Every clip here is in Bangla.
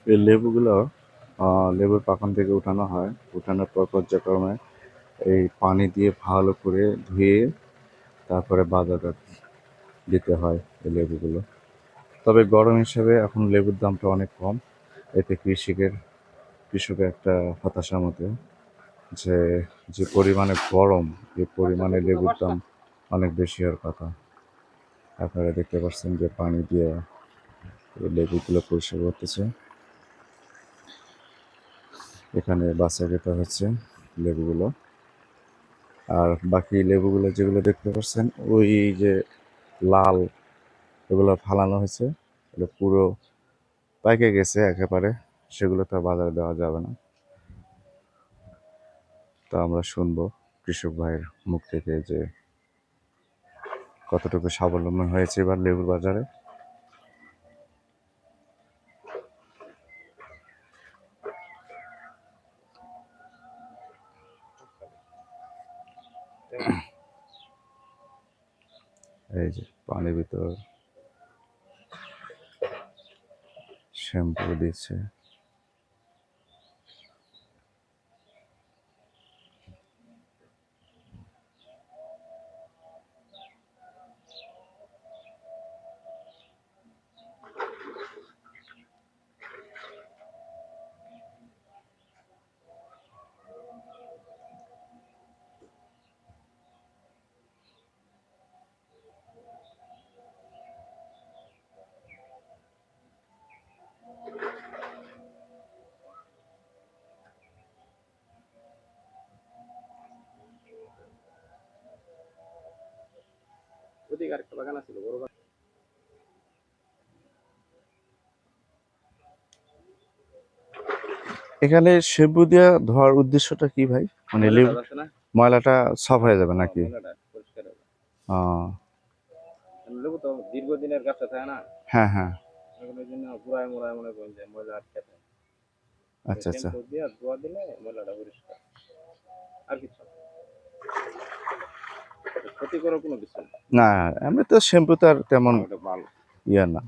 এই লেবুগুলো লেবুর বাগান থেকে উঠানো হয়। উঠানোর পর পর্যায়ক্রমে এই পানি দিয়ে ভালো করে ধুয়ে তারপরে বাজারে দিতে হয় এই লেবুগুলো। তবে গরম হিসেবে এখন লেবুর দামটা অনেক কম। এতে কৃষকের একটা হতাশার মধ্যে যে যে পরিমাণে গরম, এই পরিমাণে লেবুর দাম অনেক বেশি হওয়ার কথা। আপনারা দেখতে পাচ্ছেন যে পানি দিয়ে এই লেবুগুলো পরিষ্কার করতেছে। এখানে বাছা খেতে হচ্ছে লেবুগুলো। আর বাকি লেবুগুলো যেগুলো দেখতে পাচ্ছেন ওই যে লাল, এগুলো ফালানো হয়েছে, এগুলো পুরো পাইকে গেছে একেবারে, সেগুলো তো বাজারে দেওয়া যাবে না। তো আমরা শুনবো কৃষক ভাইয়ের মুখ থেকে যে কতটুকু স্বাবলম্বী হয়েছে এবার লেবুর বাজারে। এই যে পানির ভিতর শ্যাম্পু দিচ্ছে। এখানে শ্যাম্পু দিয়ে ধোয়ার উদ্দেশ্যটা কি ভাই? মানে লেবু ময়লাটা সাফ হয়ে যাবে নাকি? আহ, লেবু তো দীর্ঘদিনের গাছটা থাকে না, হ্যাঁ হ্যাঁ, ওই জন্য পুরাই মোড়ায় মনে করেন যে ময়লা আটকে থাকে। আচ্ছা আচ্ছা। শ্যাম্পু দিয়ে ধোয়া দিলে ময়লাটা পরিষ্কার, আর কিছু না। ক্ষতিকর কোনো কিছু না, না, এমনি তো শ্যাম্পু তো আর তেমন ওটা ভালো। ইয়া না।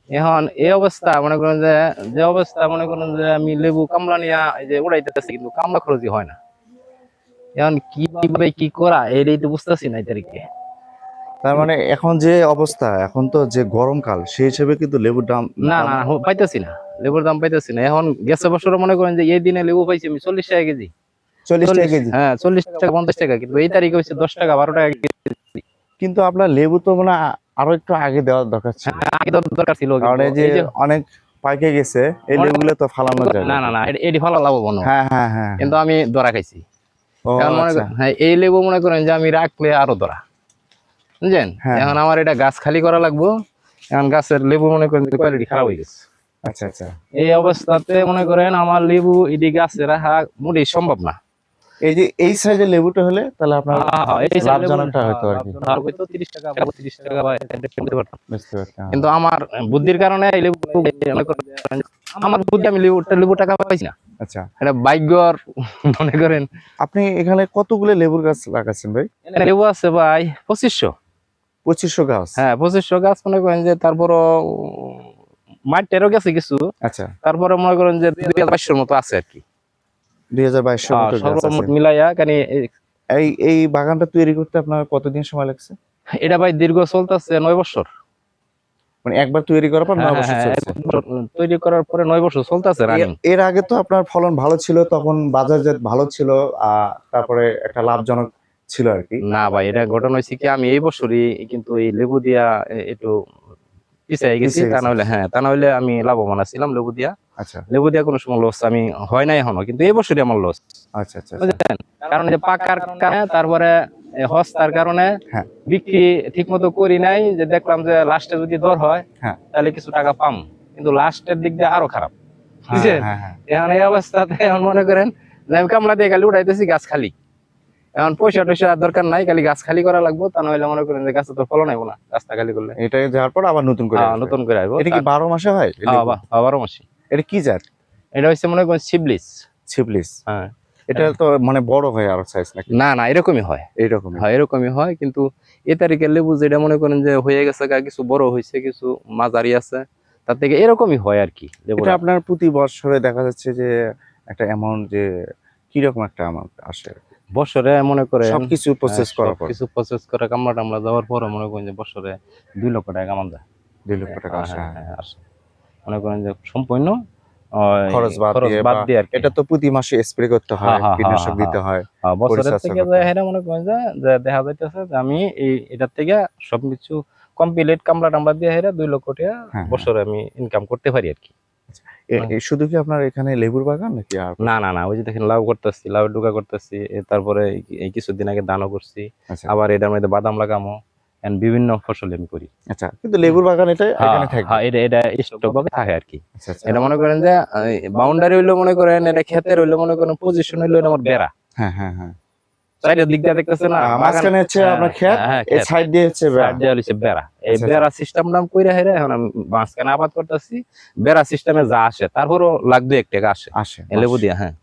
এখন এই অবস্থা মনে করেন যে, যে অবস্থা মনে করেন যে আমি লেবু কামলা নিয়ে এই যে উড়াইতেছি, কিন্তু কামলা খরচই হয় না। এখন কিভাবে কি করা এটাই তো বুঝতেছি না এই তারিখে। তার মানে এখন যে অবস্থা, এখন তো যে গরমকাল, সেই হিসেবে কিন্তু লেবুর দাম না দাম না না, পাইতেছি না, লেবুর দাম পাইতেছি না। এখন গেছে বছর মনে করেন যে এই দিনে লেবু পাইছি আমি 40 টাকা কেজি। 40 টাকা 40, কেজি। হ্যাঁ 40 টাকা 50 টাকা, কিন্তু এই তারিখে হচ্ছে 10 টাকা 12 টাকা কেজি। কিন্তু আপনার লেবু তো মানে আরো একটু আগে দেওয়ার দরকার ছিল, হ্যাঁ, আগে তো দরকার ছিল, কারণ কিন্তু এই যে এই যে অনেক পাইকে গেছে, এই মনে লেবুগুলো তো ফালানো যাবে। না না না, এটি ভালো লাভবান, হ্যাঁ হ্যাঁ হ্যাঁ কিন্তু হ্যাঁ। আমি ধরা খাইছি। ও এখন মনে আচ্ছা। করেন হ্যাঁ, এই লেবু মনে করেন যে আমি রাখলে আরো ধরা, বুঝলেন? হ্যাঁ এখন হ্যাঁ। আমার এটা গাছ খালি করা লাগবো। এখন গাছের লেবু মনে করেন কোয়ালিটি খারাপ হয়ে গেছে। আচ্ছা আচ্ছা। এই অবস্থাতে মনে করেন আমার লেবু এটি গাছে রাখা মোটেই সম্ভব না। এই যে এই সাইজের লেবুটা হলে তাহলে আপনার এই যে লেবু লাভজনকটা হয়তো আর কি। লাভ হইতো 30 টাকা 32 টাকা বা এরকম দিতে পারতাম। বুঝতে পারছেন। কিন্তু আমার বুদ্ধির কারণে এই লেবু মনে করেন যে আমার বুদ্ধি, আমি লেবু টাকা পাইছি না। আচ্ছা, এটা ভাগ্যর মনে করেন। আপনি এখানে কতগুলো লেবুর গাছ লাগাচ্ছেন ভাই? এখানে লেবু আছে ভাই 2500। 2500 গাছ। হ্যাঁ 2500 গাছ মনে করেন যে, তারপরও মাঠেরও গেছে কিছু, আচ্ছা, তারপরে মনে করেন যে 2500 মতো আছে আর কি। 2200 মতো গাছ আছে। সর্বমোট মিলাইয়া কেন এই এই বাগানটা তৈরি করতে আপনার কতদিন সময় লাগছে? এটা ভাই দীর্ঘ চলতেছে 9 বছর। মানে একবার তৈরি করার পর হ্যাঁ 9 হ্যাঁ বছর হ্যাঁ, চলছে। তৈরি করার পরে 9 বছর চলতেছে এর রানিং। এর আগে তো আপনার ফলন ভালো ছিল, তখন বাজারজাত ভালো ছিল, তারপরে একটা লাভজনক ছিল আর কি। না ভাই, এটা ঘটনা হয়েছে কি, আমি এই বছরই কিন্তু এই লেবু দিয়া একটু পিছিয়ে গেছি। পিছিয়ে তা গেছে। না হলে হ্যাঁ, তা না হলে আমি লাভবান ছিলাম লেবু দিয়া। আচ্ছা লেবু দিয়া কোনো সময় লস আমি হয় নাই এখনো, কিন্তু এই বছরই আমার লস, আচ্ছা আচ্ছা আচ্ছা। বুঝলেন? কারণ যে পাকার কারণে, তারপরে হস্তার কারণে হ্যাঁ বিক্রি ঠিক মতো করি নাই। যে দেখলাম যে লাস্টে যদি দর হয় হ্যাঁ। তাহলে কিছু টাকা পাম। কিন্তু লাস্টের দিক দিয়ে আরো খারাপ, হ্যাঁ বুঝছেন? হ্যাঁ হ্যাঁ এখন এই অবস্থাতে এখন মনে করেন যে আমি কামলা দিয়ে খালি উঠাইতেছি গাছ খালি। এখন পয়সা টয়সা দরকার নাই, খালি গাছ খালি করা লাগবে, তা নইলে মনে করেন যে গাছে তো ফলন আইবো না গাছটা খালি করলে। এটা যাওয়ার পর আবার নতুন করে আসবে। নতুন করে আইবো। এটা কি 12 মাসে হয় এই লেবু? বারো মাসি। এটা কি জাত? এটা হচ্ছে মনে করেন শিবলিস। ছিপলিস। হ্যাঁ, এটা তো মানে বড় হয় আরো সাইজ নাকি? না না এরকমই হয়। এইরকমই। হ্যাঁ এরকমই হয়, কিন্তু এ তারিখের লেবু যেটা মনে করেন যে হয়ে গেছে গা, কিছু বড় হয়েছে কিছু মাঝারি আছে, তার থেকে এরকমই হয় আর কি এটা লেবুটা। আপনার প্রতি বছরে দেখা যাচ্ছে যে একটা অ্যামাউন্ট, যে কিরকম একটা অ্যামাউন্ট আসে বছরে মনে করেন সবকিছু প্রসেস করার পর? কিছু প্রসেস করে কামলা টামলা যাওয়ার পরে মনে করেন যে বছরে 2 লক্ষ টাকা কামান যায়। 2 লক্ষ টাকা আসে। হ্যাঁ হ্যাঁ। হ্যাঁ আসে। মনে করেন যে সম্পূর্ণ খরচ বাদ দিয়ে বাদ বা দিয়ে আর কি। এটা তো প্রতি মাসে স্প্রে করতে হয়, হ্যাঁ, হ্যাঁ, কীটনাশক হ্যাঁ, দিতে হয়, বছরের পরিচর্যা থেকে করতে হয়। হেরা মনে করেন যে দেখা যাইতেছে যে আমি এটার থেকে সবকিছু কমপ্লিট কামলা টামলা দিয়ে হেরা 2 লক্ষ টাকা হ্যাঁ, বছরে আমি ইনকাম করতে পারি আর কি। শুধু কি আপনার এখানে লেবুর বাগান নাকি আর? না না না, ওই যে দেখেন লাউ করতেছি, লাউ ডুকা করতেছি, তারপরে এই কিছুদিন আগে ধানও করছি, আচ্ছা আবার এটার মধ্যে বাদাম লাগামো, and বিভিন্ন ফসল আমি করি। আচ্ছা, কিন্তু লেবুর বাগান এটা হ্যাঁ এখানে থাকবে? হ্যাঁ, এটা স্টক ভাবে থাকে আর কি। আচ্ছা আচ্ছা। এটা মনে করেন যে বাউন্ডারি হইলো মনে করেন, এটা ক্ষেতের হইলো মনে করেন পজিশন হইলো এটা আমার বেড়া, হ্যাঁ হ্যাঁ হ্যাঁ। চারিদিক দিক দিয়ে দেখতেছে না, মাঝখানে হচ্ছে আপনার ক্ষেত, হ্যাঁ এই সাইড দিয়ে হচ্ছে বেড়া। সাইড দিয়ে হইছে বেড়া। এই আচ্ছা, বেড়া সিস্টেমটা আমি কইরা হেরে এখন আমি মাঝখানে আবাদ করতেছি। বেড়া সিস্টেমে যা আসে তারপরও লাখ 2-1 টাকা আসে আসে এই লেবু দিয়া। হ্যাঁ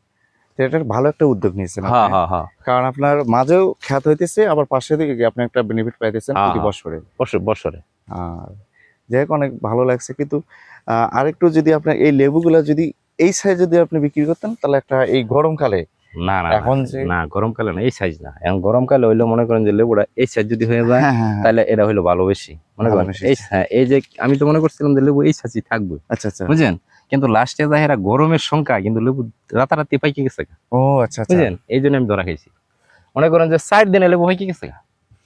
তো এটার ভালো একটা উদ্যোগ নিয়েছেন হ্যাঁ আপনি। হ্যাঁ হ্যাঁ কারণ আপনার মাঝেও খ্যাত হইতেছে, আবার পাশে দিকে কি আপনি একটা বেনিফিট পাইতেছেন হ্যাঁ, প্রতি হ্যাঁ। বছরে। বছরে আর যাই হোক, অনেক ভালো লাগছে। কিন্তু আরেকটু যদি আপনার এই লেবুগুলা যদি এই সাইজ যদি আপনি বিক্রি করতেন, তাহলে একটা এই গরমকালে না না এখন যে না, গরমকালে না, এই সাইজ না। এখন গরমকালে হইলো মনে করেন যে লেবুটা এই সাইজ যদি হয়ে যায় হ্যাঁ হ্যাঁ হ্যাঁ, তাহলে এটা হইলো ভালো বেশি মনে ভালো করেন। বেশি। এই যে আমি তো মনে করছিলাম যে লেবু এই সাইজই থাকবে, আচ্ছা আচ্ছা। বুঝছেন? কিন্তু লাস্টে যায় এরা গরমের সংখ্যা কিন্তু লেবু রাতারাতি পাইকে গেছে গা, ও আচ্ছা আচ্ছা। বুঝছেন? এই জন্য আমি ধরা খাইছি। মনে করেন যে 4 দিনে লেবু পাইকে গেছে গা,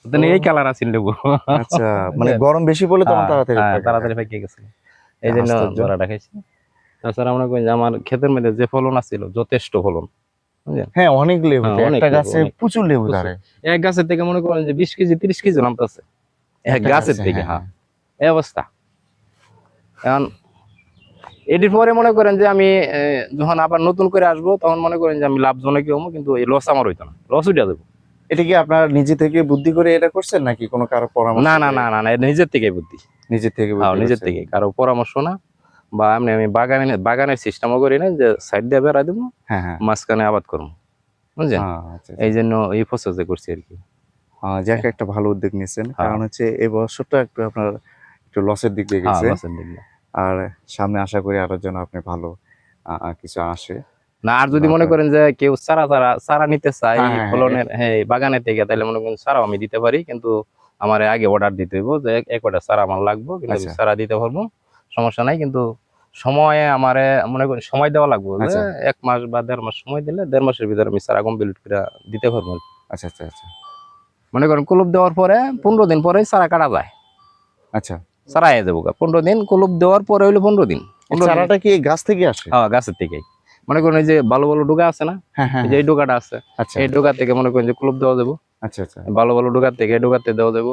তো এই কালার আছে লেবু। আচ্ছা, মানে গরম বেশি পড়লে তখন তাড়াতাড়ি পাকে। তাড়াতাড়ি পাইকে গেছে, এই জন্য আশ্চর্য। ধরাটা খাইছি। তাছাড়া মনে করেন যে আমার ক্ষেতের মধ্যে যে ফলন আছিল যথেষ্ট ফলন, বুঝছেন? হ্যাঁ, অনেক লেবু তো, হ্যাঁ, অনেক একটা লেবু, গাছে অনেক। প্রচুর লেবু ধরে। এক গাছের থেকে মনে করেন যে 20 কেজি 30 কেজি নামতেছে এক একটা গাছের গাছে, থেকে। হ্যাঁ, হ্যাঁ এই অবস্থা। এখন এটির পরে মনে করেন যে আমি যখন আবার নতুন করে আসবো তখন মনে করেন যে আমি লাভজনক হবো, কিন্তু এই লস আমার হইতো না, লস উঠে দেবো। এটা কি আপনার নিজে থেকে বুদ্ধি করে এটা করছেন নাকি কোনো কারো পরামর্শ? না না না না না, এটা নিজের থেকে বুদ্ধি। নিজে থেকে হ্যাঁ বুদ্ধি নিজের করছেন। থেকে, কারো পরামর্শ না। বা আমি বাগানের সিস্টেমও করি না যে সাইড দিয়ে বেড়া দেবো, হ্যাঁ হ্যাঁ। মাঝখানে আবাদ করবো, বুঝলেন? আচ্ছা এই আচ্ছা। জন্য এই প্রসেসে করছি আর কি। যাক, একটা ভালো উদ্যোগ নিয়েছেন। হ্যাঁ কারণ হচ্ছে এই বছরটা একটু আপনার একটু লসের দিক দিয়ে হ্যাঁ, গেছে। লসের দিক না। আর সামনে আশা করি আরো যেন আপনি ভালো কিছু আসে। না, আর যদি মনে আপনার- করেন যে কেউ চারা নিতে চায় হ্যাঁ এই হ্যাঁ হ্যাঁ, ফলনের হ্যাঁ বাগানের থেকে, তাহলে মনে করেন চারাও আমি দিতে পারি, কিন্তু আমার আগে অর্ডার দিতে হইব যে এক অর্ডার চারা আমার লাগবে, কিন্তু আমি আচ্ছা চারা দিতে পারবো, সমস্যা নাই। কিন্তু সময়ে আমারে মনে করেন সময় দেওয়া লাগবে, যে আচ্ছা 1 মাস বা 1.5 মাস সময় দিলে 1.5 মাসের ভিতরে আমি চারা কমপ্লিট করে দিতে পারবো। আচ্ছা আচ্ছা আচ্ছা মনে করেন কুলুপ দেওয়ার পরে 15 দিন পরে চারা কাটা যায়, আচ্ছা। চারা হয়ে যাবো 15 দিন, কুলুপ দেওয়ার পরে হইলো 15 দিন। এই চারাটা কি গাছ থেকে আসে? হ্যাঁ গাছের থেকেই। মনে করেন এই যে ভালো ভালো ডোকা আছে না, হ্যাঁ হ্যাঁ এই যে এই ডোকাটা আছে, আচ্ছা এই ডোকা থেকে মনে করেন যে কুলুপ দেওয়া যাবো। আচ্ছা আচ্ছা। ভালো ভালো ডোকার থেকে এই ডোকাতে দেওয়া যাবো,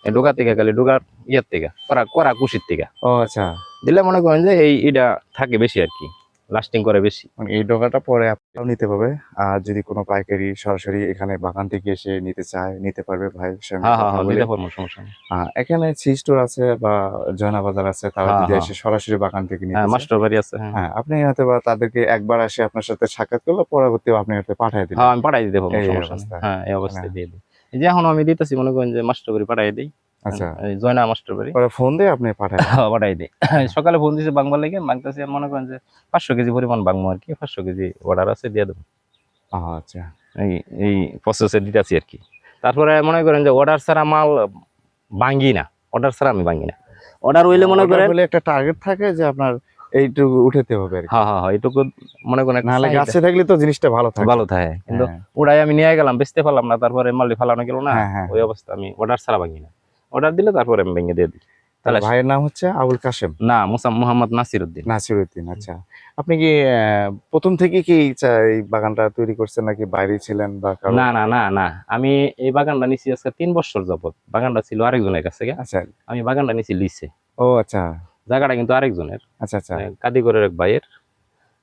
এই ডোকা থেকে খালি ডোকার ইয়ের থেকে করা কুশির থেকে ও আচ্ছা, দিলে মনে করেন যে এটা থাকে বেশি আর কি, লাস্টিং করে বেশি। মানে এই ডগাটা পরে আপনারাও নিতে পারবে। আর যদি কোনো পাইকারি সরাসরি এখানে বাগান থেকে এসে নিতে চায়, নিতে পারবে ভাইয়ের সঙ্গে হ্যাঁ হ্যাঁ কথা হ্যাঁ, বলে। নিতে পারবো, সমস্যা নেই। এখানে সি স্টোর আছে বা জয়না বাজার আছে, তারা হ্যাঁ যদি হ্যাঁ এসে সরাসরি বাগান থেকে নিতে হ্যাঁ, চায়, মাস্টার বাড়ি আছে। হ্যাঁ হ্যাঁ, আপনি হয়তো বা তাদেরকে একবার এসে আপনার সাথে সাক্ষাৎ করলে পরবর্তীও আপনি হয়তো পাঠিয়ে দিলেন। হ্যাঁ, আমি পাঠাই দিতে পারবো, এই সমস্যা নেই। অবস্থা। হ্যাঁ এই অবস্থায় দিয়ে দিই। এই যে এখন আমি দিতেছি মনে করেন যে মাস্টার বাড়ি পাঠাই দিই, আচ্ছা, এই জয়না মাস্টার বাড়ি। পরে ফোন দিয়ে আপনি পাঠায় দেন। হ্যাঁ পাঠাই দিই। সকালে ফোন দিয়েছে বাংবার লেগে, বাংতেছি মনে করেন যে 500 কেজি পরিমাণ বাংবো আর কি, 500 কেজি অর্ডার আছে, দিয়ে দেবো। আচ্ছা, এই এই প্রসেসে দিতেছি আর কি। তারপরে মনে করেন যে অর্ডার ছাড়া মাল ভাঙ্গি না, অর্ডার ছাড়া আমি ভাঙ্গি না। অর্ডার হইলে মনে Order করেন হলে একটা টার্গেট থাকে যে আপনার এইটুকু উঠাতে হবে আর কি। হ্যাঁ হ্যাঁ হ্যাঁ, এইটুকু মনে করেন একটা নাহলে চাহিদা গাছে থাকলে তো জিনিসটা ভালো থাকে। ভালো থাকে, কিন্তু হ্যাঁ ওটাই আমি নিয়ে গেলাম, বেচতে পারলাম না, তারপরে মাল্টি ফালানো গেল না, হ্যাঁ হ্যাঁ। ওই অবস্থা। আমি অর্ডার ছাড়া ভাঙ্গি না, অর্ডার দিলে তারপরে আমি ভেঙে দিয়ে দিই। তাহলে ভাইয়ের নাম হচ্ছে আবুল কাশেম না, মোহাম্মদ নাসিরউদ্দিন। নাসিরউদ্দিন। আচ্ছা, আপনি কি প্রথম থেকে কি এই বাগানটা তৈরি করছেন নাকি বাইরে ছিলেন বা কারো? না না না না, আমি এই বাগানটা নিছি আজকে 3 বছর যাবত। বাগানটা ছিল আরেকজনের কাছে, আচ্ছা, আমি বাগানটা নিছি লিসে। ও আচ্ছা, জায়গাটা কিন্তু আরেকজনের, আচ্ছা আচ্ছা, কাদিগরের এক ভাইয়ের।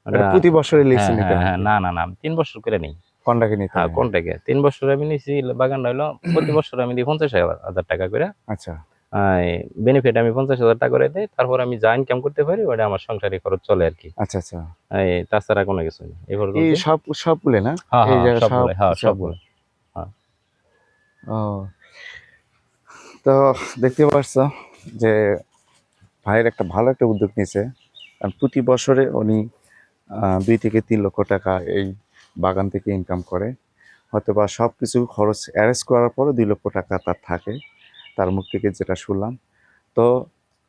এটা প্রতি বছরই হ্যাঁ লিখছে নিতে হ্যাঁ হয়? হ্যাঁ, না না না, আমি 3 বছর করে নেই। কন্টাকে নিতে হ্যাঁ হয়? কোনটাকে 3 বছর আমি নিছি, বাগানটা হইলো প্রতি বছর আমি দিই 50,000 টাকা করে। আচ্ছা বেনিফিট আমি 50,000 টাকা করে দিই, তারপর আমি যা ইনকাম করতে পারি ওটা আমার সংসারিক খরচ চলে আর কি। আচ্ছা আচ্ছা, তাছাড়া কোনো কিছু নেই এই এই পর্যন্ত। সবগুলো না? হ্যাঁ এই হ্যাঁ জায়গায় সব সবগুলো, হ্যাঁ কিছু সবগুলো। আপনার? ও, তো দেখতে পারছো যে ভাইয়ের একটা ভালো একটা উদ্যোগ নিয়েছে। কারণ প্রতি বছরে উনি 2 থেকে 3 লক্ষ টাকা এই বাগান থেকে ইনকাম করে। হয়তো বা সব কিছু খরচ অ্যারেঞ্জ করার পরও 2 লক্ষ টাকা তার থাকে, তার মুখ থেকে যেটা শুনলাম। তো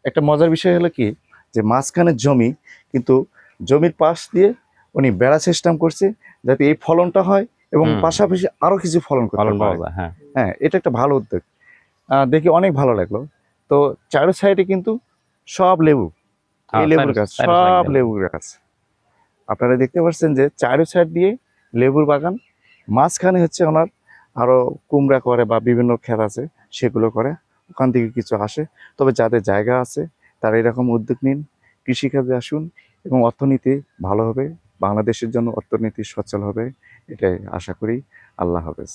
একটা মজার বিষয় হলো কি, যে মাঝখানে জমি, কিন্তু জমির পাশ দিয়ে উনি বেড়া সিস্টেম করছে যাতে এই ফলনটা হয় এবং হুম, পাশাপাশি আরও কিছু ফলন করতে ফলন পাওয়া পারে। যায়, হ্যাঁ। হ্যাঁ, এটা একটা ভালো উদ্যোগ। দেখে অনেক ভালো লাগলো। তো চারো সাইডে কিন্তু সব লেবু, এই হ্যাঁ লেবুর চাইরো গাছ, চাইরো সাইড সব দেন। লেবুর গাছ। আপনারা দেখতে পাচ্ছেন যে চারো সাইড দিয়ে লেবুর বাগান, মাঝখানে হচ্ছে ওনার আরও কুমড়া করে বা বিভিন্ন ক্ষেত আছে সেগুলো করে, ওখান থেকে কিছু আসে। তবে যাদের জায়গা আছে তারা এরকম উদ্যোগ নিন, কৃষিকাজে আসুন এবং অর্থনীতি ভালো হবে, বাংলাদেশের জন্য অর্থনীতি সচল হবে, এটাই আশা করি। আল্লাহ হাফেজ।